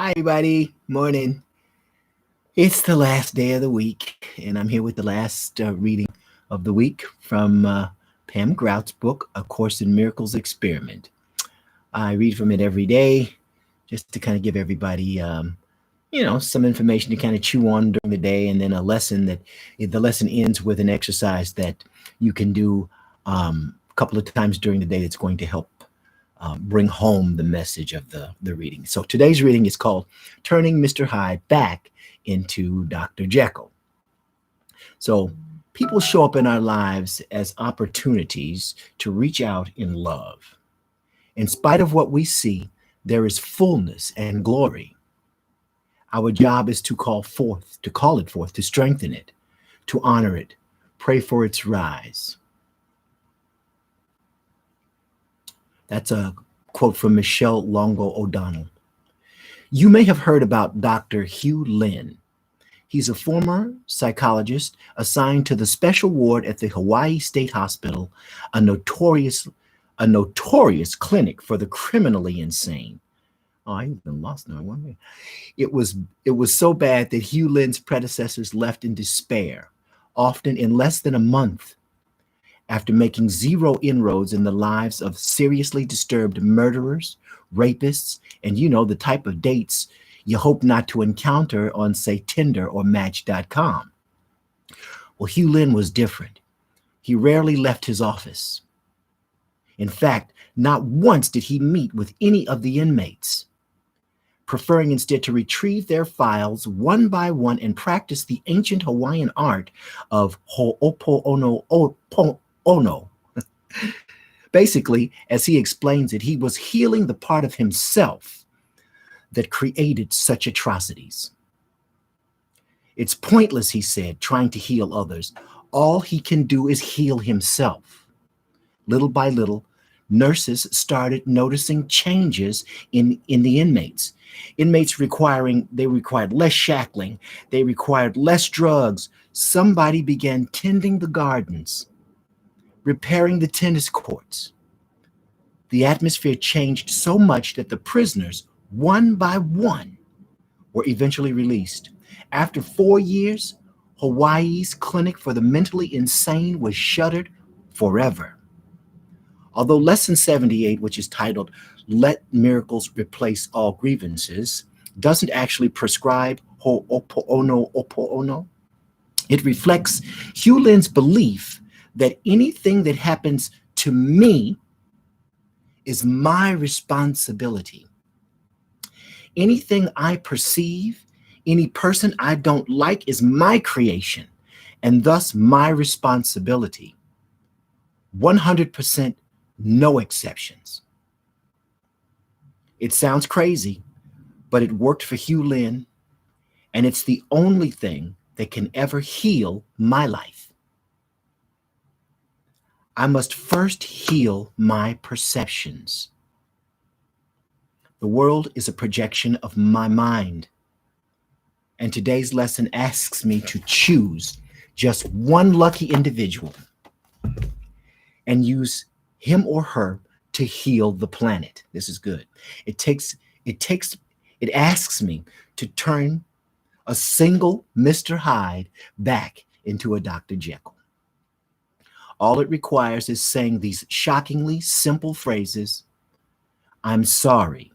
Hi, everybody. Morning. It's the last day of the week, and I'm here with the last reading of the week from Pam Grout's book, A Course in Miracles Experiment. I read from it every day just to kind of give everybody, some information to kind of chew on during the day, and then a lesson that the lesson ends with an exercise that you can do a couple of times during the day that's going to help bring home the message of the reading. So today's reading is called Turning Mr. Hyde Back into Dr. Jekyll. So people show up in our lives as opportunities to reach out in love. In spite of what we see, there is fullness and glory. Our job is to call it forth, to strengthen it, to honor it, pray for its rise. That's a quote from Michelle Longo O'Donnell. You may have heard about Dr. Hugh Lynn. He's a former psychologist assigned to the special ward at the Hawaii State Hospital, a notorious clinic for the criminally insane. Oh, I even lost now. It was so bad that Hugh Lynn's predecessors left in despair, often in less than a month, after making zero inroads in the lives of seriously disturbed murderers, rapists, and the type of dates you hope not to encounter on, say, Tinder or Match.com. Well, Hugh Lynn was different. He rarely left his office. In fact, not once did he meet with any of the inmates, preferring instead to retrieve their files one by one and practice the ancient Hawaiian art of ho'oponopono. Basically, as he explains it, he was healing the part of himself that created such atrocities. It's pointless, he said, trying to heal others. All he can do is heal himself. Little by little, nurses started noticing changes in the inmates. Inmates required less shackling. They required less drugs. Somebody began tending the gardens, repairing the tennis courts. The atmosphere changed so much that the prisoners, one by one, were eventually released. After 4 years, Hawaii's clinic for the mentally insane was shuttered forever. Although Lesson 78, which is titled Let Miracles Replace All Grievances, doesn't actually prescribe ho'oponopono, it reflects Hugh Lynn's belief that anything that happens to me is my responsibility. Anything I perceive, any person I don't like is my creation, and thus my responsibility. 100%, no exceptions. It sounds crazy, but it worked for Hugh Lynn, and it's the only thing that can ever heal my life. I must first heal my perceptions. The world is a projection of my mind. And today's lesson asks me to choose just one lucky individual and use him or her to heal the planet. This is good. It asks me to turn a single Mr. Hyde back into a Dr. Jekyll. All it requires is saying these shockingly simple phrases: I'm sorry.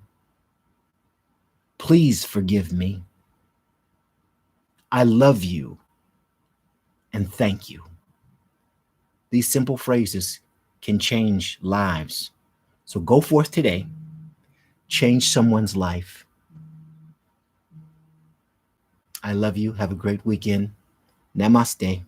Please forgive me. I love you. And thank you. These simple phrases can change lives. So go forth today, change someone's life. I love you. Have a great weekend. Namaste.